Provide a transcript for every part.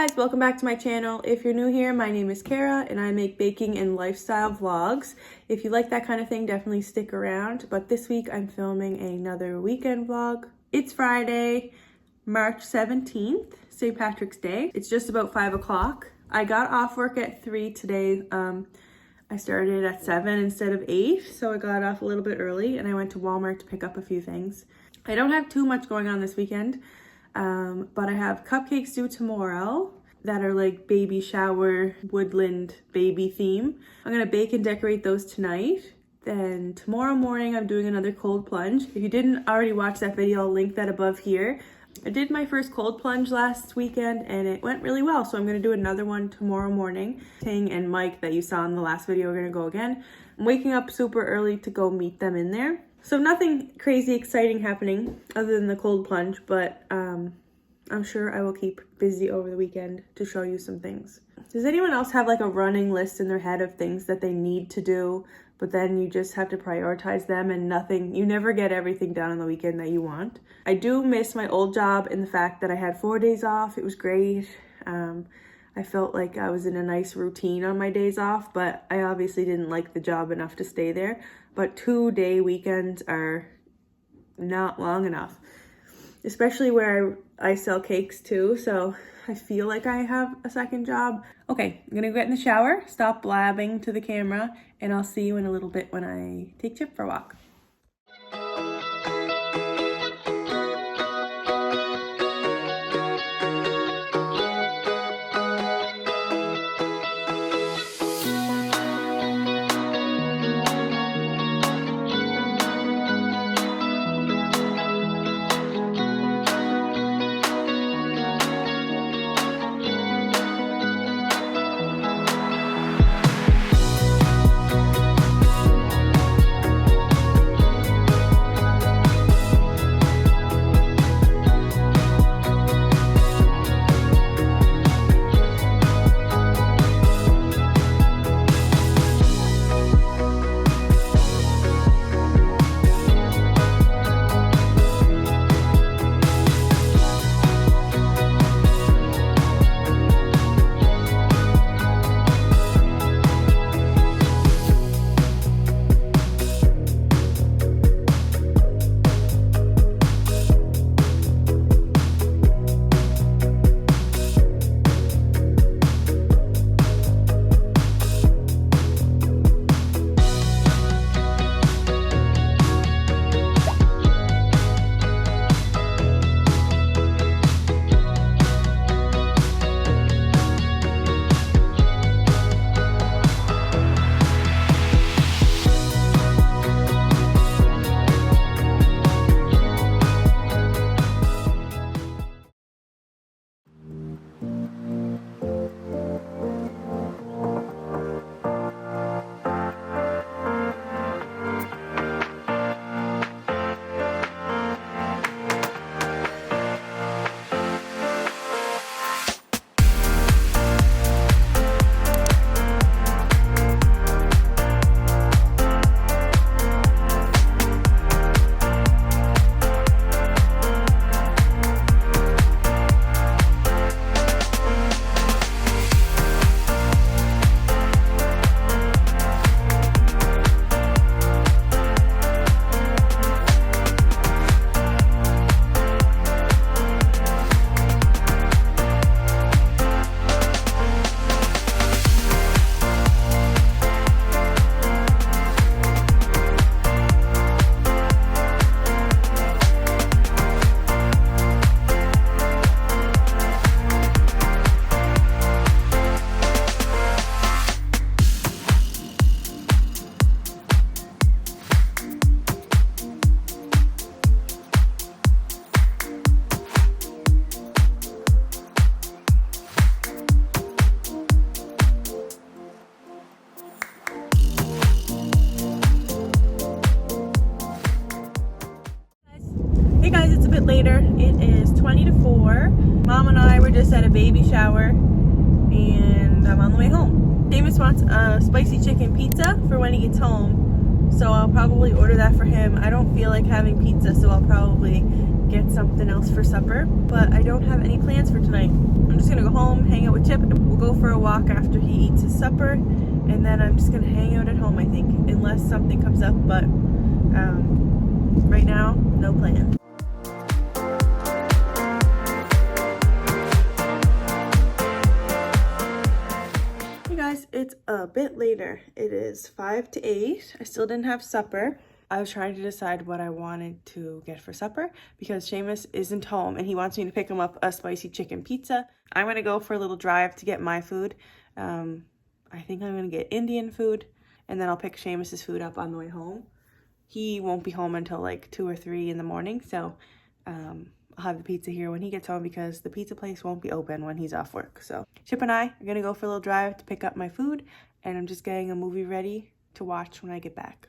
guys, welcome back to my channel. If you're new here, my name is Cara and I make baking and lifestyle vlogs. If you like that kind of thing, definitely stick around. But this week I'm filming another weekend vlog. It's Friday, March 17th, St. Patrick's Day. It's just about 5 o'clock. I got off work at 3 today. I started at 7 instead of 8, so I got off a little bit early and I went to Walmart to pick up a few things. I don't have too much going on this weekend. But I have cupcakes due tomorrow that are like baby shower, woodland, baby theme. I'm gonna bake and decorate those tonight. Then tomorrow morning I'm doing another cold plunge. If you didn't already watch that video, I'll link that above here. I did my first cold plunge last weekend and it went really well, so I'm gonna do another one tomorrow morning. Ting and Mike that you saw in the last video are gonna go again. I'm waking up super early to go meet them in there. So nothing crazy exciting happening other than the cold plunge, but I'm sure I will keep busy over the weekend to show you some things. Does anyone else have like a running list in their head of things that they need to do, but then you just have to prioritize them and you never get everything done on the weekend that you want? I do miss my old job in the fact that I had 4 days off. It was great. I felt like I was in a nice routine on my days off, but I obviously didn't like the job enough to stay there. But 2-day weekends are not long enough, especially where I sell cakes too. So I feel like I have a second job. Okay, I'm gonna get in the shower, stop blabbing to the camera, and I'll see you in a little bit when I take Chip for a walk. Later, it is 20 to 4. Mom and I were just at a baby shower and I'm on the way home. Amos wants a spicy chicken pizza for when he gets home, so I'll probably order that for him. I don't feel like having pizza, so I'll probably get eat something else for supper, but I don't have any plans for tonight. I'm just gonna go home, hang out with Chip, and we'll go for a walk after he eats his supper, and then I'm just gonna hang out at home, I think, unless something comes up, but right now, no plan. Hey guys, it's a bit later. It is 5 to 8. I still didn't have supper. I was trying to decide what I wanted to get for supper because Seamus isn't home and he wants me to pick him up a spicy chicken pizza. I'm gonna go for a little drive to get my food. I think I'm gonna get Indian food, and then I'll pick Seamus's food up on the way home. He won't be home until like 2 or 3 in the morning, so I'll have the pizza here when he gets home because the pizza place won't be open when he's off work. So Chip and I are gonna go for a little drive to pick up my food, and I'm just getting a movie ready to watch when I get back.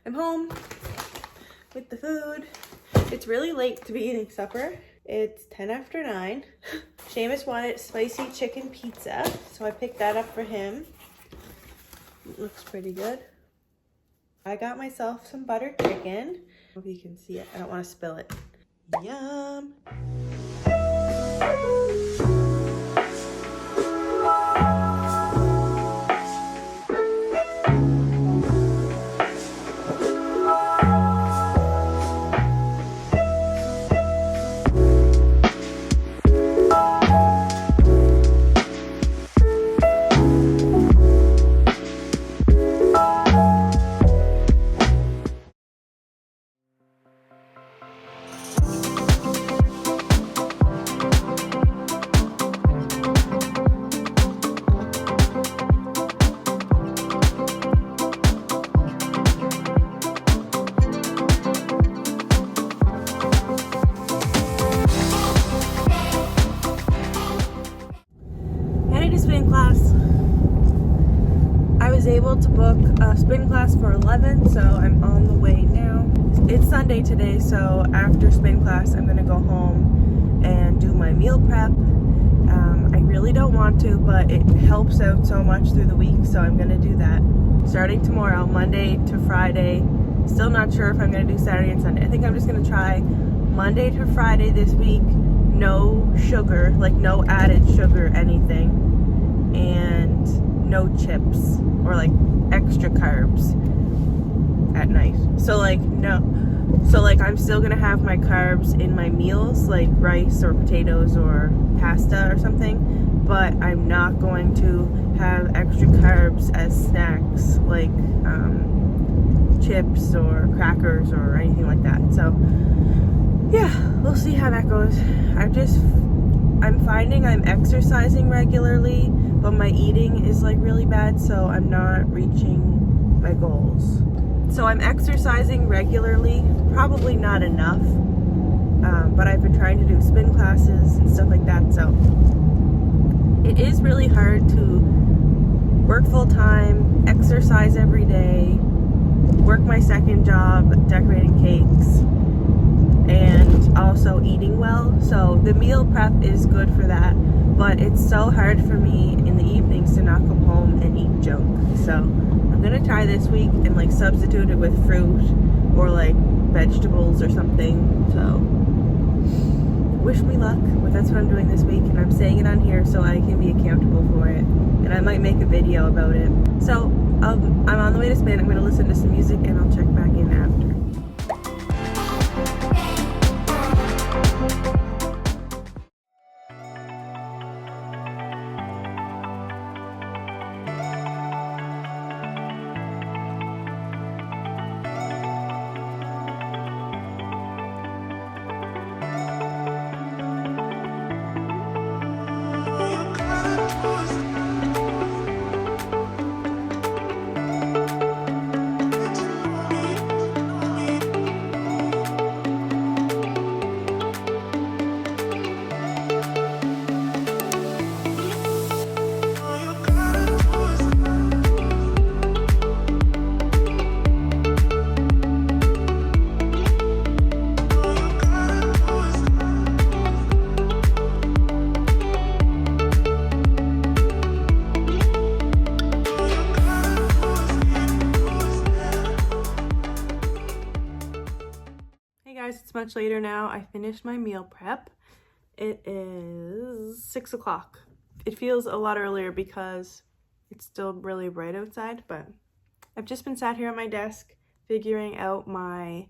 I'm home with the food. It's really late to be eating supper. It's 10 after 9. Seamus wanted spicy chicken pizza, so I picked that up for him. It looks pretty good. I got myself some butter chicken. Hope you can see it. I don't want to spill it. Yum! Class. I was able to book a spin class for 11, so I'm on the way now. It's Sunday today, so after spin class I'm gonna go home and do my meal prep. I really don't want to, but it helps out so much through the week, so I'm gonna do that. Starting tomorrow, Monday to Friday. Still not sure if I'm gonna do Saturday and Sunday. I think I'm just gonna try Monday to Friday this week. No sugar, like no added sugar, anything. And no chips or like extra carbs at night. So like I'm still gonna have my carbs in my meals, like rice or potatoes or pasta or something, but I'm not going to have extra carbs as snacks, like chips or crackers or anything like that. So yeah, we'll see how that goes. I'm finding I'm exercising regularly, but my eating is like really bad, so I'm not reaching my goals. So I'm exercising regularly, probably not enough, but I've been trying to do spin classes and stuff like that, so it is really hard to work full-time, exercise every day, work my second job decorating cakes, and also eating well. So the meal prep is good for that, but it's so hard for me in the evenings to not come home and eat junk. So I'm gonna try this week and like substitute it with fruit or like vegetables or something. So wish me luck, but that's what I'm doing this week, and I'm saying it on here so I can be accountable for it, and I might make a video about it. So I'm on the way to spin. I'm gonna listen to some music and I'll check back in after. much later now. I finished my meal prep. It is 6 o'clock. It feels a lot earlier because it's still really bright outside, but I've just been sat here at my desk figuring out my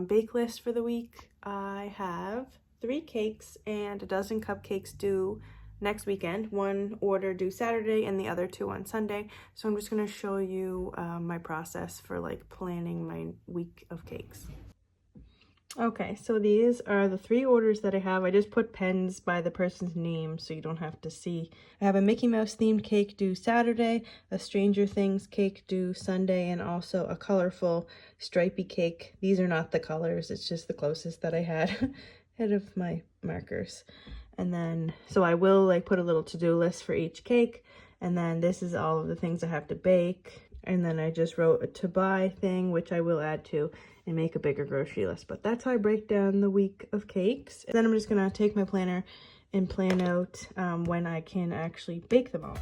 bake list for the week. I have 3 cakes and a dozen cupcakes due next weekend. 1 order due Saturday and the other 2 on Sunday. So I'm just going to show you my process for like planning my week of cakes. Okay, so these are the 3 orders that I have. I just put pens by the person's name so you don't have to see. I have a Mickey Mouse themed cake due Saturday, a Stranger Things cake due Sunday, and also a colorful stripy cake. These are not the colors, it's just the closest that I had out of my markers. And then, so I will like put a little to-do list for each cake. And then this is all of the things I have to bake. And then I just wrote a to buy thing, which I will add to and make a bigger grocery list. But that's how I break down the week of cakes. And then I'm just gonna take my planner and plan out when I can actually bake them all.